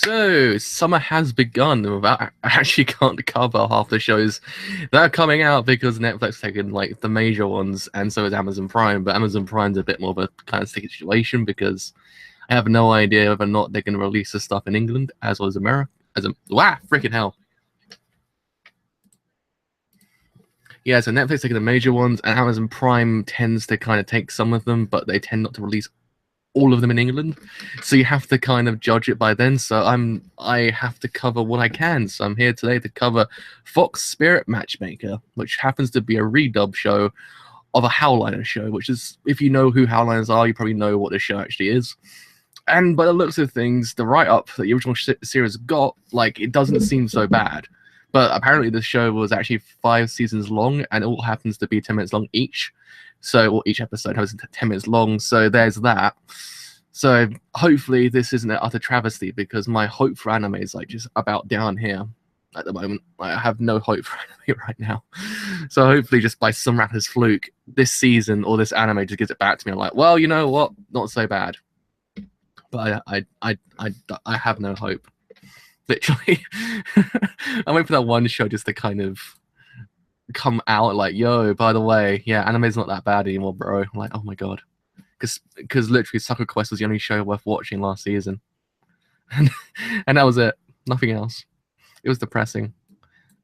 So, summer has begun. I actually can't cover half the shows that are coming out because Netflix taken like the major ones, and so is Amazon Prime. But Amazon Prime's a bit more of a kind of sticky situation because I have no idea whether or not they're going to release the stuff in England as well as America. Freaking hell. Yeah, so Netflix taking the major ones, and Amazon Prime tends to kind of take some of them, but they tend not to release all of them in England, so you have to kind of judge it by then. So I have to cover what I can. So I'm here today to cover Fox Spirit Matchmaker, which happens to be a redub show of a Howliner show, which is, if you know who Howliners are, you probably know what the show actually is. And by the looks of things, the write-up that the original series got, like, it doesn't seem so bad. But apparently the show was actually 5 seasons long, and it all happens to be 10 minutes long each. So each episode has 10 minutes long, so there's that. So hopefully this isn't an utter travesty, because my hope for anime is like just about down here at the moment. I have no hope for anime right now. So hopefully just by some miraculous fluke, this season or this anime just gives it back to me. I'm like, well, you know what? Not so bad. But I have no hope. Literally. I'm waiting for that one show just to kind of come out like, yo, by the way, yeah, anime's not that bad anymore, bro. I'm like, oh my god. Because literally Sucker Quest was the only show worth watching last season. And that was it. Nothing else. It was depressing.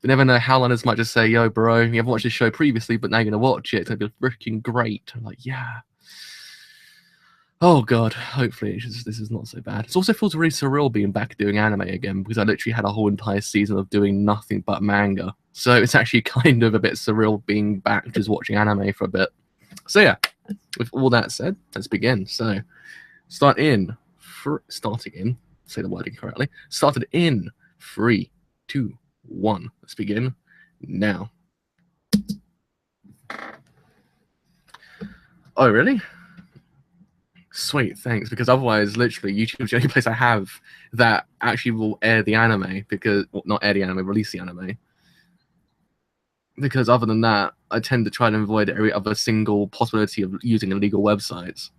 You never know, Howliners might just say, yo, bro, you haven't watched this show previously, but now you're going to watch it. It's going to be freaking great. I'm like, yeah. Oh god, hopefully this is not so bad. It also feels really surreal being back doing anime again, because I literally had a whole entire season of doing nothing but manga. So it's actually kind of a bit surreal being back just watching anime for a bit. So yeah, with all that said, let's begin. So starting in, say the wording correctly, started in 3, 2, 1. Let's begin now. Oh really? Sweet, thanks. Because otherwise, literally, YouTube's the only place I have that actually will air the anime, because, well, not air the anime, release the anime. Because other than that, I tend to try to avoid every other single possibility of using illegal websites.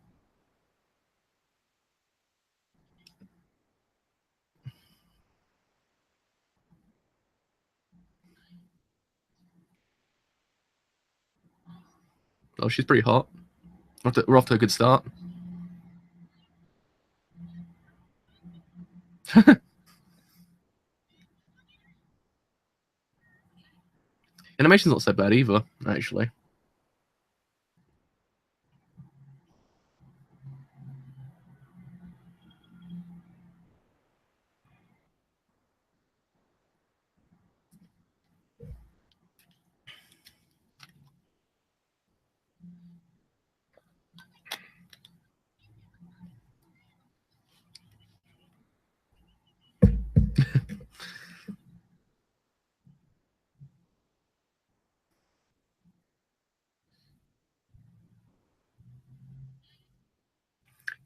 Oh, she's pretty hot. We're off to a good start. Animation's not so bad either, actually.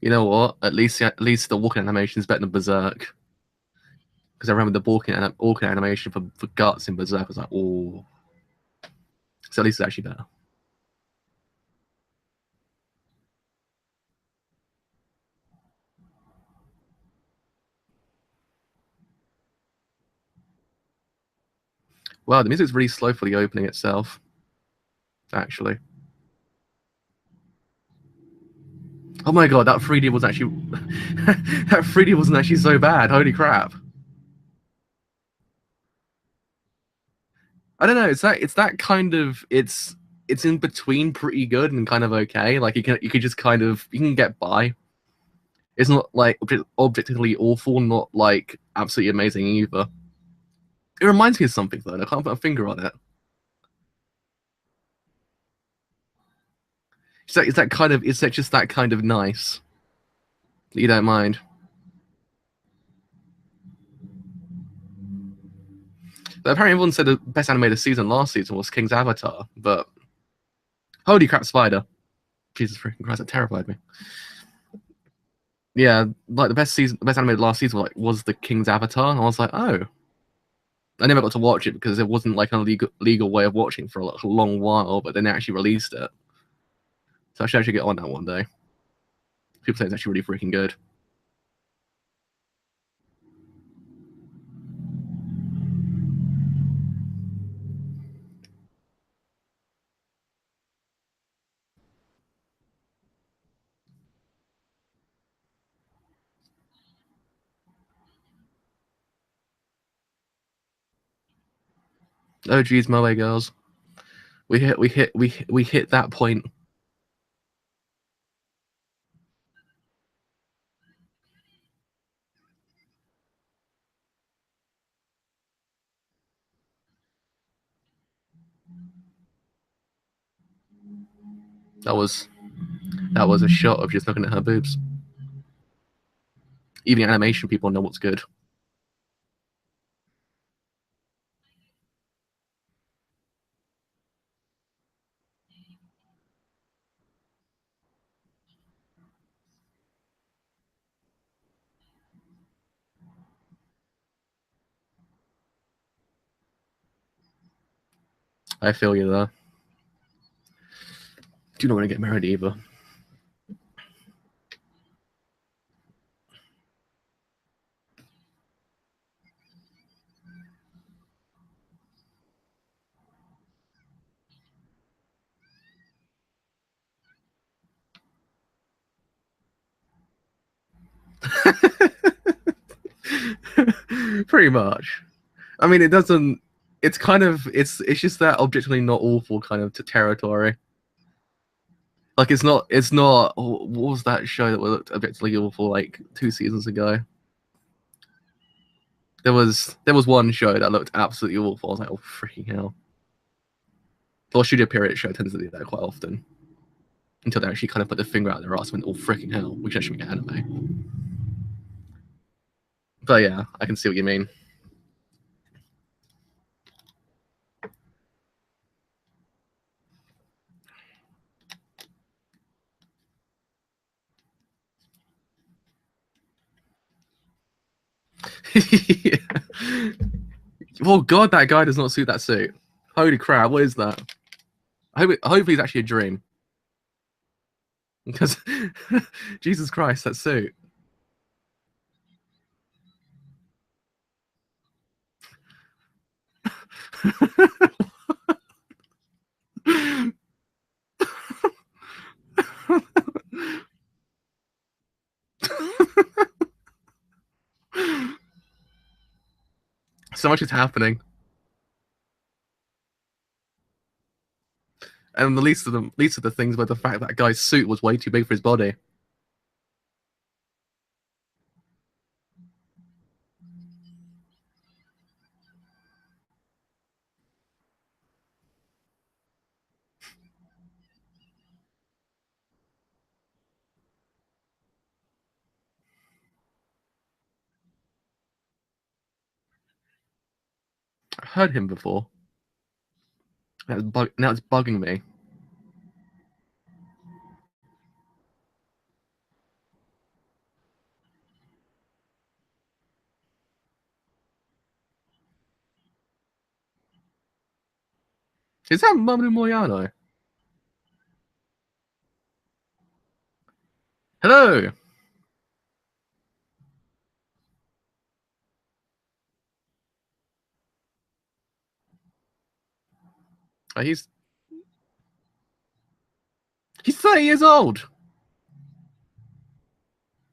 You know what? At least the walking animation is better than Berserk. Because I remember the walking animation for Guts in Berserk was like, oh. So at least it's actually better. Wow, the music's really slow for the opening itself. Actually. Oh my god, that 3D was actually that 3D wasn't actually so bad. Holy crap! I don't know. It's that kind of it's in between pretty good and kind of okay. Like you can just kind of you can get by. It's not like objectively awful, not like absolutely amazing either. It reminds me of something though. And I can't put a finger on it. It's that kind of just that kind of nice. You don't mind. But apparently everyone said the best animated season last season was King's Avatar, but holy crap, Spider. Jesus freaking Christ, that terrified me. Yeah, like the best animated last season was the King's Avatar, and I was like, oh. I never got to watch it because it wasn't like a legal way of watching for a long while, but then they actually released it. So I should actually get on that one day. People say it's actually really freaking good. Oh geez, Moe girls. We hit that point. That was a shot of just looking at her boobs. Even animation people know what's good. I feel you there. Do not want to get married either. Pretty much. I mean, it doesn't. It's kind of. It's just that objectively not awful kind of territory. Like it's not. It's not. What was that show that looked objectively awful like 2 seasons ago? There was one show that looked absolutely awful. I was like, oh freaking hell. The Studio Period show tends to do that quite often. Until they actually kind of put the finger out their ass and went, oh freaking hell, we should actually make an anime. But yeah, I can see what you mean. Yeah. Well, God, that guy does not suit that suit. Holy crap, what is that? Hopefully it's actually a dream. Because, Jesus Christ, that suit. So much is happening. And the least of the things were the fact that guy's suit was way too big for his body. I've heard him before. Now it's bugging me. Is that Mamoru Moyano? Hello. Oh, he's 30 years old.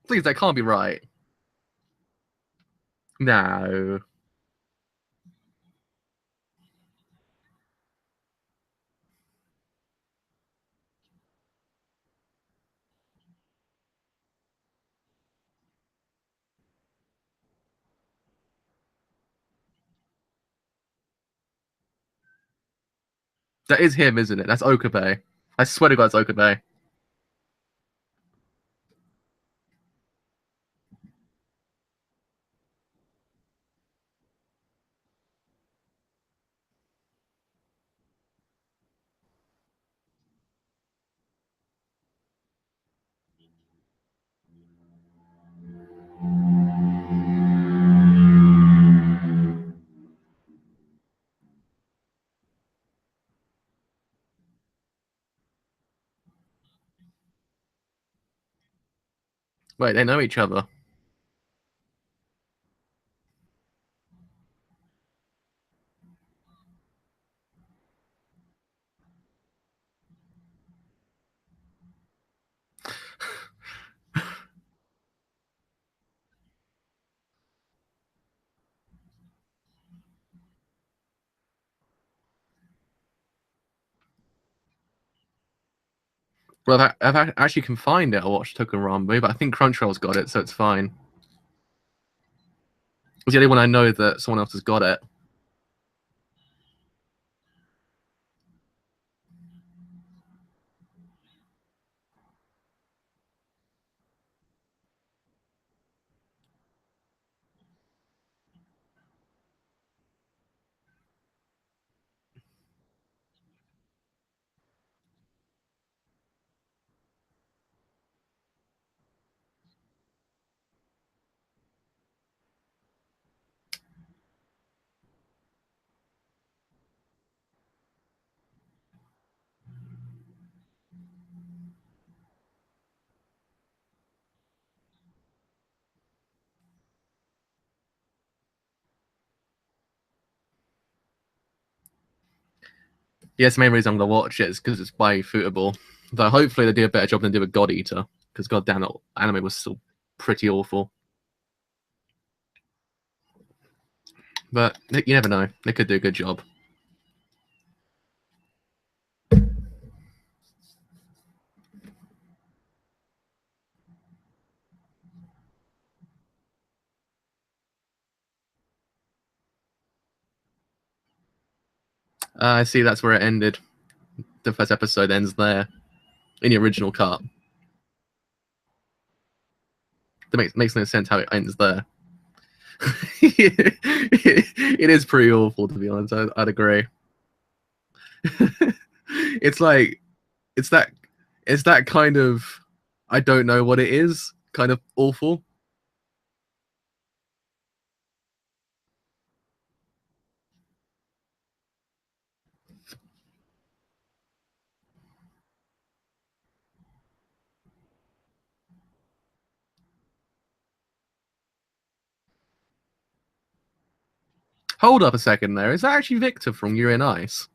Please, that can't be right. No. That is him, isn't it? That's Okabe. I swear to God, it's Okabe. Wait, they know each other. Well, if I actually can find it, I'll watch Token Rambo, but I think Crunchyroll's got it, so it's fine. It's the only one I know that someone else has got it. Yeah, it's the main reason I'm gonna watch it is because it's by Footable. Though hopefully they do a better job than they did with God Eater, because goddamn it, anime was still pretty awful. But you never know; they could do a good job. I see. That's where it ended. The first episode ends there in the original cut. That makes no sense how it ends there. It is pretty awful, to be honest. I'd agree. It's like it's that kind of I don't know what it is kind of awful. Hold up a second there. Is that actually Victor from Yuri and Ice?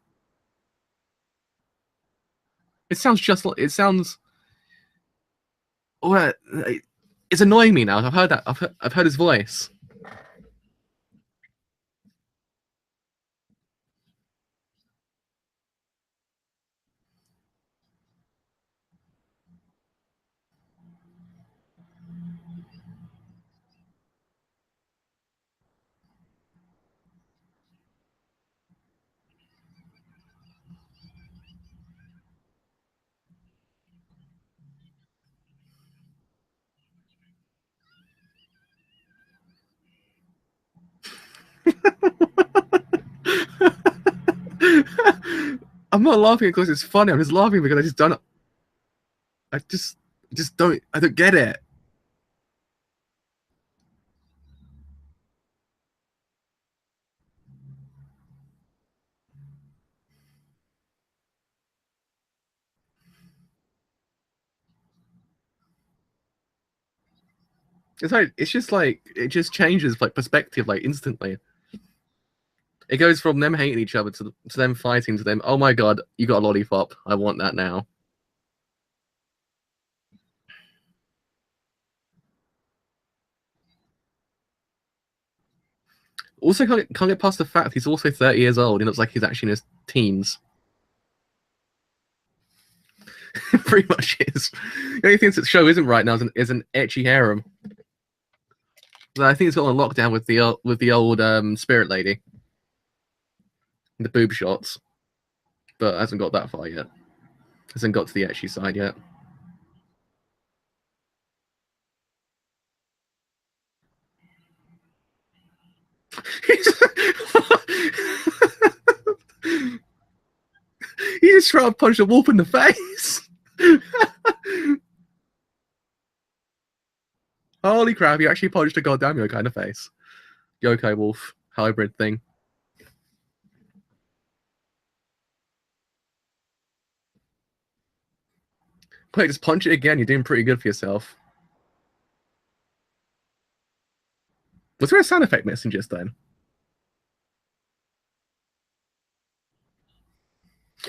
It sounds just like it sounds. Well, it's annoying me now. I've heard that. I've heard his voice. I'm not laughing because it's funny. I'm just laughing because I just don't. I just don't. I don't get it. It's like it's just like it just changes like perspective like instantly. It goes from them hating each other to them fighting to them. Oh my god, you got a lollipop. I want that now. Also, can't get past the fact he's also 30 years old. He looks like he's actually in his teens. Pretty much is. The only thing that show isn't right now is an etchy harem. I think it's got on lockdown with the old spirit lady, the boob shots, but hasn't got that far yet. Hasn't got to the etchy side yet. He just tried to punch a wolf in the face. Holy crap! He actually punched a goddamn Yokai in the face. Yokai wolf hybrid thing. Wait, just punch it again. You're doing pretty good for yourself. Was there a sound effect missing just then?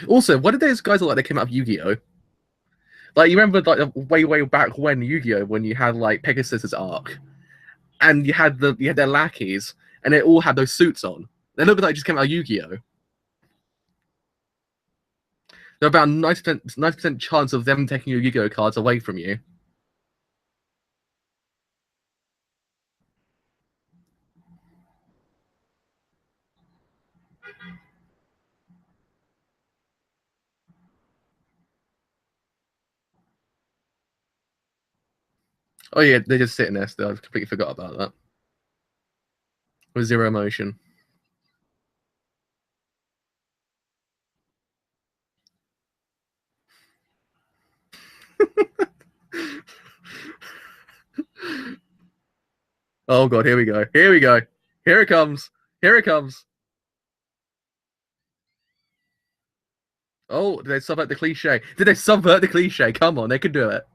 Also, what did those guys look like? They came out of Yu-Gi-Oh. Like you remember, like way back when Yu-Gi-Oh, when you had like Pegasus's arc, and you had their lackeys, and they all had those suits on. They looked like they just came out of Yu-Gi-Oh. There's about 90% chance of them taking your Yu-Gi-Oh cards away from you. Oh yeah, they're just sitting there still. I completely forgot about that. With zero emotion. Oh god, here we go. Here we go. Here it comes. Here it comes. Oh, did they subvert the cliche? Did they subvert the cliche? Come on, they could do it.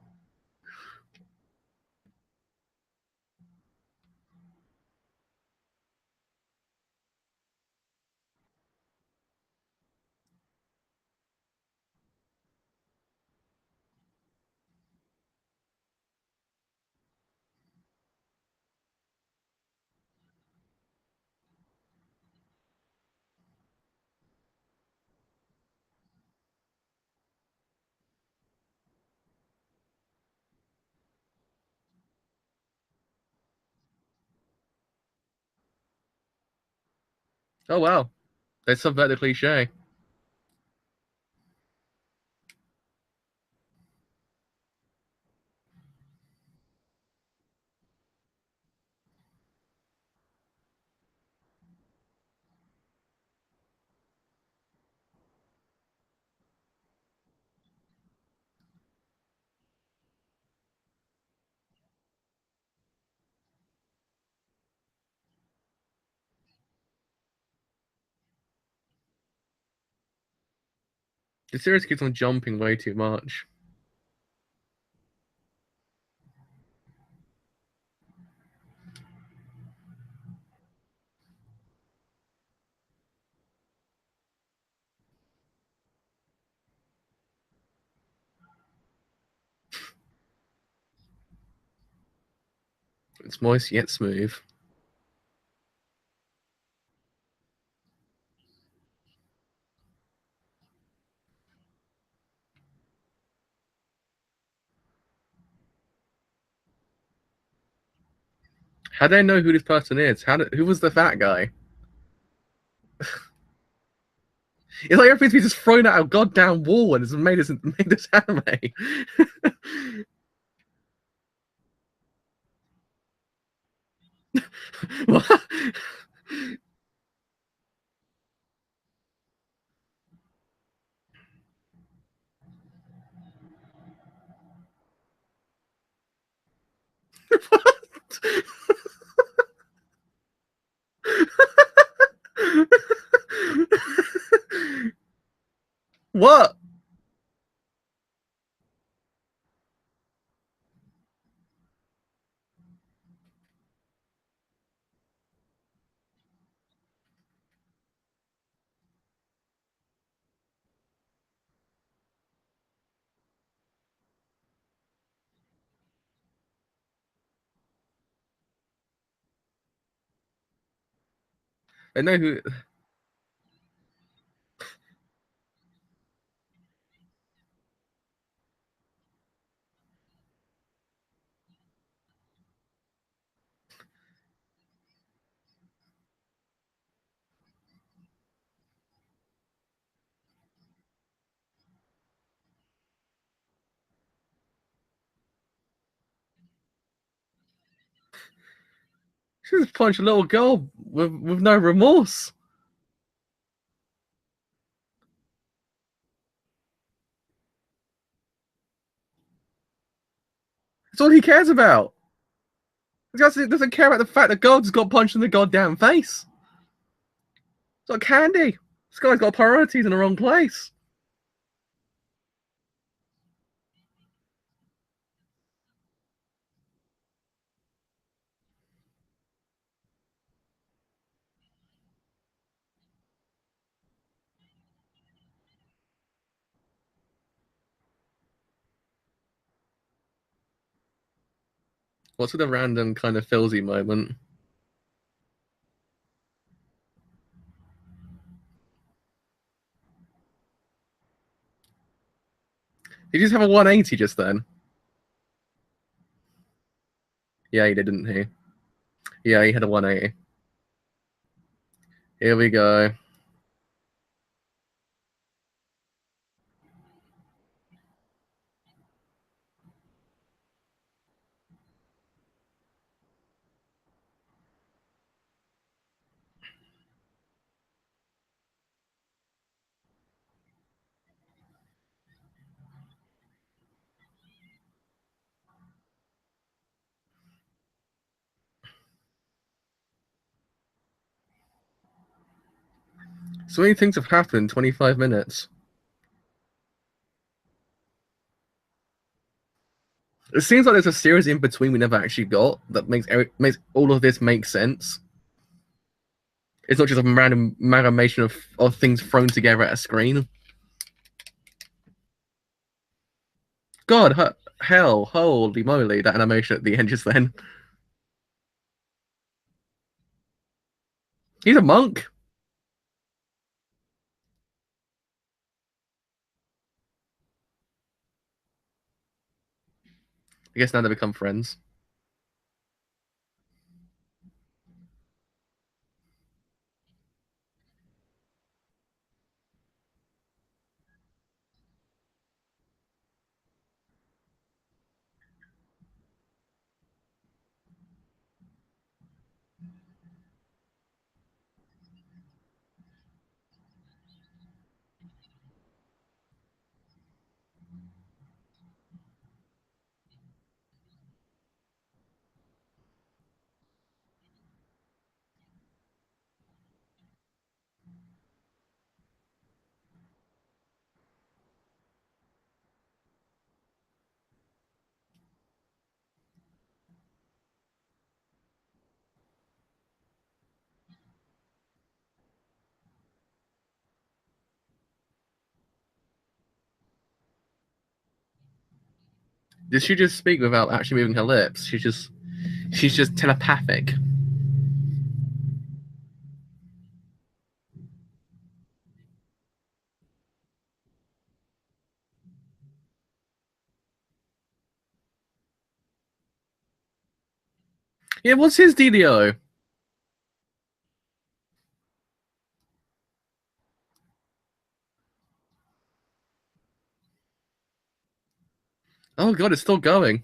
Oh wow, they subvert the cliche. The series keeps on jumping way too much. It's moist yet smooth. How do they know who this person is? Who was the fat guy? It's like everything's just thrown at a goddamn wall and it's made this anime. What? What? They know who. She just punched a little girl with no remorse. That's all he cares about. He doesn't care about the fact that God just got punched in the goddamn face. It's like candy. This guy's got priorities in the wrong place. What's with a random kind of filsy moment? He just have a 180 just then. Yeah, he did, didn't he? Yeah, he had a 180. Here we go. So many things have happened in 25 minutes. It seems like there's a series in between we never actually got that makes all of this make sense. It's not just a random amalgamation of things thrown together at a screen. God, hell, holy moly, that animation at the end just then. He's a monk. I guess now they become friends. Did she just speak without actually moving her lips? She's just telepathic. Yeah, what's his DDO? Oh god, it's still going.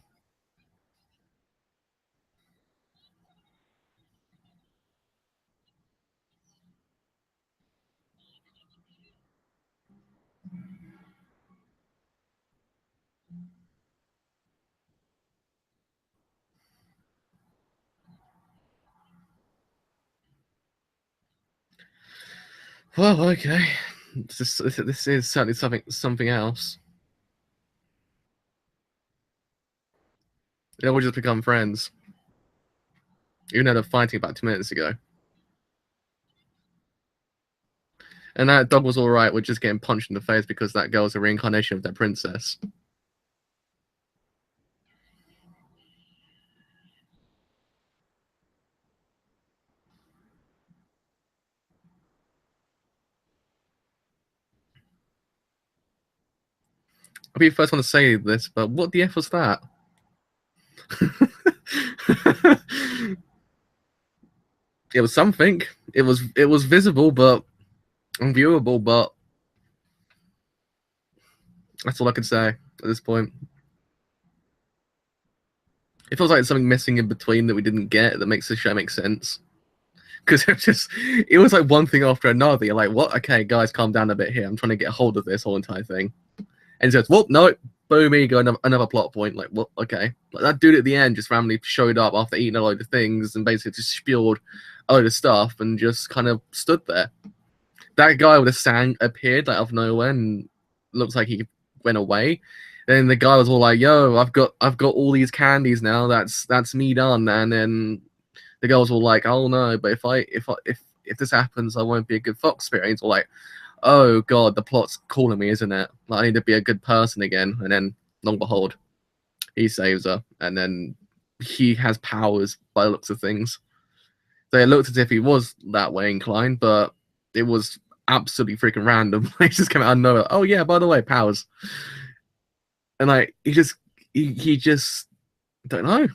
Well, okay. This is certainly something else. They all just become friends. Even though they're fighting about 2 minutes ago. And that dog was alright with just getting punched in the face because that girl's a reincarnation of their princess. I'll be the first one to say this, but what the F was that? It was something. It was visible but unviewable, but that's all I can say at this point. It feels like there's something missing in between that we didn't get that makes the show make sense. Because it was like one thing after another. You're like, what? Okay, guys, calm down a bit here. I'm trying to get a hold of this whole entire thing. And he says, well, no, boom, here you go, another plot point. Like, what? Okay. Like, that dude at the end just randomly showed up after eating a load of things and basically just spewed a load of stuff and just kind of stood there. That guy with a sang appeared like out of nowhere and looks like he went away. Then the guy was all like, "Yo, I've got all these candies now. That's me done." And then the girls were like, "Oh no, but if this happens, I won't be a good Fox Spirit." And he's all like, "Oh god, the plot's calling me, isn't it? Like, I need to be a good person again." And then, long and behold, he saves her, and then he has powers by the looks of things. So it looked as if he was that way inclined, but it was absolutely freaking random. He just came out of nowhere. Oh yeah, by the way, powers. and like he just don't know.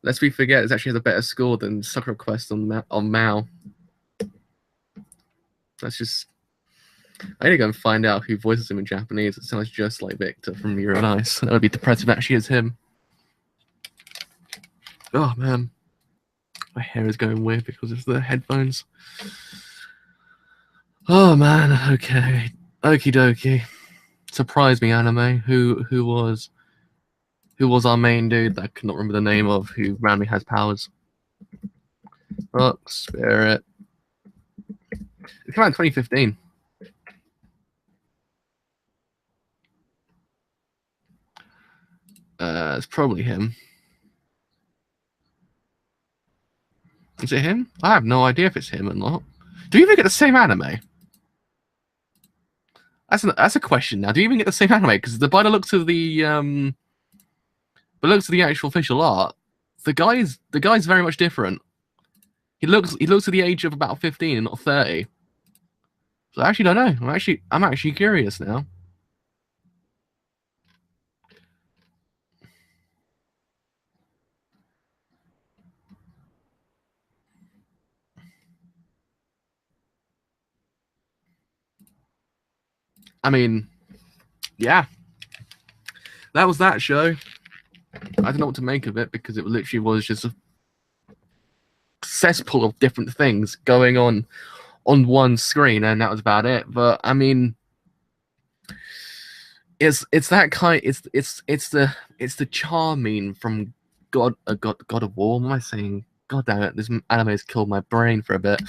Lest we forget, it actually has a better score than Sakura Quest on Mao. That's just. I need to go and find out who voices him in Japanese. It sounds just like Victor from Yuri on Ice. That would be depressive. Actually, is him. Oh man, my hair is going weird because of the headphones. Oh man, okay, okie dokie. Surprise me, anime. Who was our main dude that I could not remember the name of? Who randomly has powers? Fox Spirit. It came out in 2015. It's probably him. Is it him? I have no idea if it's him or not. Do you even get the same anime? That's a question now. Do you even get the same anime? Because by the looks of the actual official art, the guy's very much different. He looks at the age of about 15 and not 30. So I actually don't know. I'm actually curious now. I mean, yeah. That was that show. I don't know what to make of it because it literally was just a cesspool of different things going on one screen, and that was about it. But I mean, it's that kind. It's the charming from God of War. What am I saying? God damn it! This anime has killed my brain for a bit.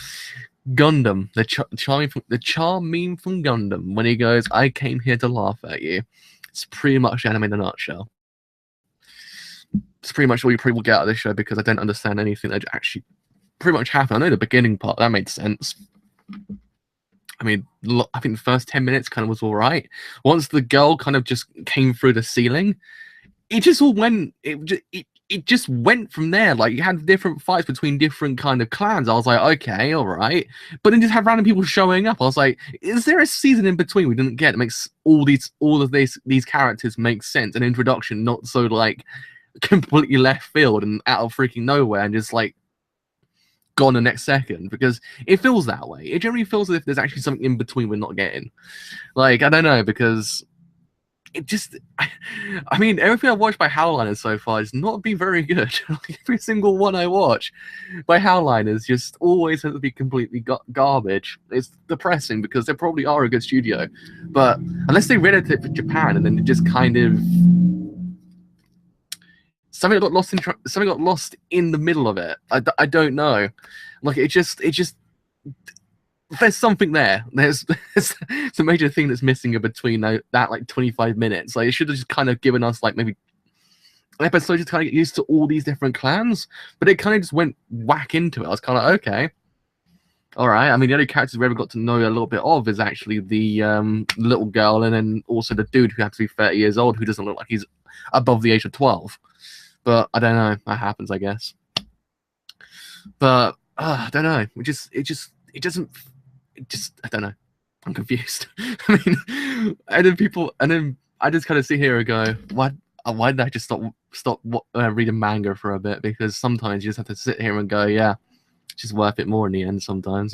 Gundam, the charming from Gundam, when he goes, "I came here to laugh at you." It's pretty much anime in a nutshell. It's pretty much all you probably will get out of this show because I don't understand anything that actually pretty much happened. I know the beginning part that made sense. I mean, I think the first 10 minutes kind of was all right. Once the girl kind of just came through the ceiling, it just all went. It just went from there. Like you had different fights between different kind of clans. I was like, okay, all right. But then just have random people showing up. I was like, is there a season in between we didn't get? It makes all of these characters make sense. An introduction, not so like completely left field and out of freaking nowhere and just like gone the next second, because it feels that way. It generally feels as if there's actually something in between we're not getting. Like, I don't know, because it just, I mean, everything I've watched by Howliners so far has not been very good. Like, every single one I watch by Howliners just always has to be completely garbage. It's depressing because they probably are a good studio, but unless they read it for Japan and then it just kind of something got lost in the middle of it. I don't know. Like it just there's something there. There's a major thing that's missing in between that like 25 minutes. Like it should have just kind of given us like maybe an episode just kind of get used to all these different clans, but it kind of just went whack into it. I was kind of like, okay, all right. I mean, the only characters we ever got to know a little bit of is actually the little girl, and then also the dude who had to be 30 years old, who doesn't look like he's above the age of 12. But I don't know. That happens, I guess. But I don't know. It doesn't. I don't know. I'm confused. I mean, and then I just kind of sit here and go, why did I just stop reading manga for a bit? Because sometimes you just have to sit here and go, yeah, it's just worth it more in the end. Sometimes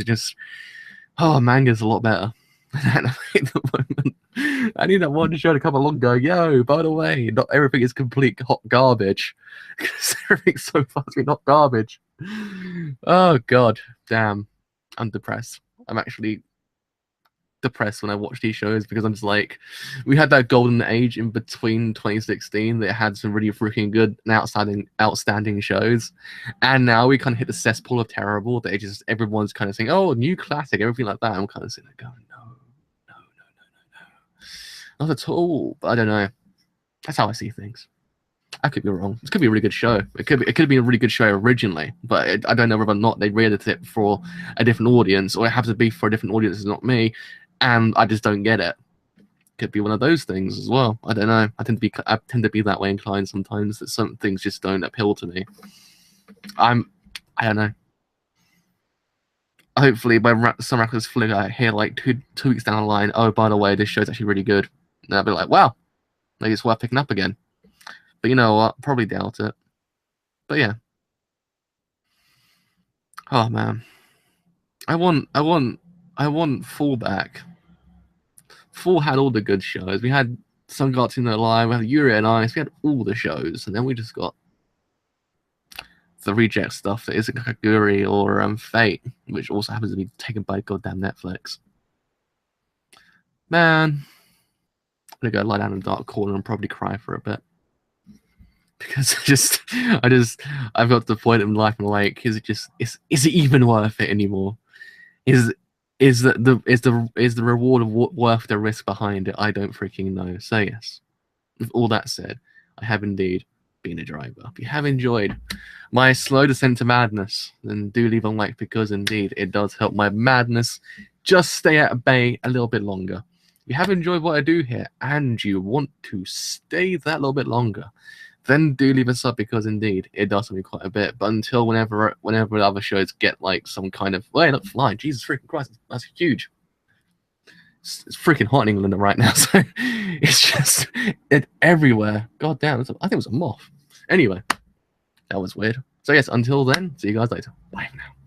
manga's a lot better. At the moment, I need that one to show to come along. Go, yo, by the way, not everything is complete hot garbage. Because everything's so far to be not garbage. Oh god, damn, I'm depressed. I'm actually depressed when I watch these shows because I'm just like, we had that golden age in between 2016 that had some really freaking good and outstanding shows, and now we kind of hit the cesspool of terrible that everyone's kind of saying, oh, new classic, everything like that. I'm kind of sitting there going, no, not at all. But I don't know. That's how I see things. I could be wrong. This could be a really good show. It could have been a really good show originally, but I don't know whether or not they re-edited it for a different audience, or it has to be for a different audience. It's not me, and I just don't get it. could be one of those things as well. I don't know. I tend to be that way inclined sometimes, that some things just don't appeal to me. I don't know. Hopefully, by some records flick, I hear like two weeks down the line, oh, by the way, this show's actually really good. And I'll be like, wow, maybe it's worth picking up again. But you know what? Probably doubt it. But yeah. Oh man, I want Full back. Full had all the good shows. We had Sun in the Line, we had Yuri and Ice, we had all the shows, and then we just got the reject stuff that isn't Kakaguri or Fate, which also happens to be taken by goddamn Netflix. Man, I'm gonna go lie down in a dark corner and probably cry for a bit. Because I've got to the point in life, I'm like, is it even worth it anymore? Is the reward worth the risk behind it? I don't freaking know. So yes, with all that said, I have indeed been a driver. If you have enjoyed my slow descent to madness, then do leave a like, because indeed it does help my madness just stay at bay a little bit longer. If you have enjoyed what I do here and you want to stay that little bit longer, then do leave a sub, because indeed it does me quite a bit. But until whenever the other shows get like some kind of, wait, look, flying, Jesus freaking Christ, that's huge. It's freaking hot in England right now, so it's everywhere. God damn, I think it was a moth. Anyway, that was weird. So yes, until then, see you guys later. Bye for now.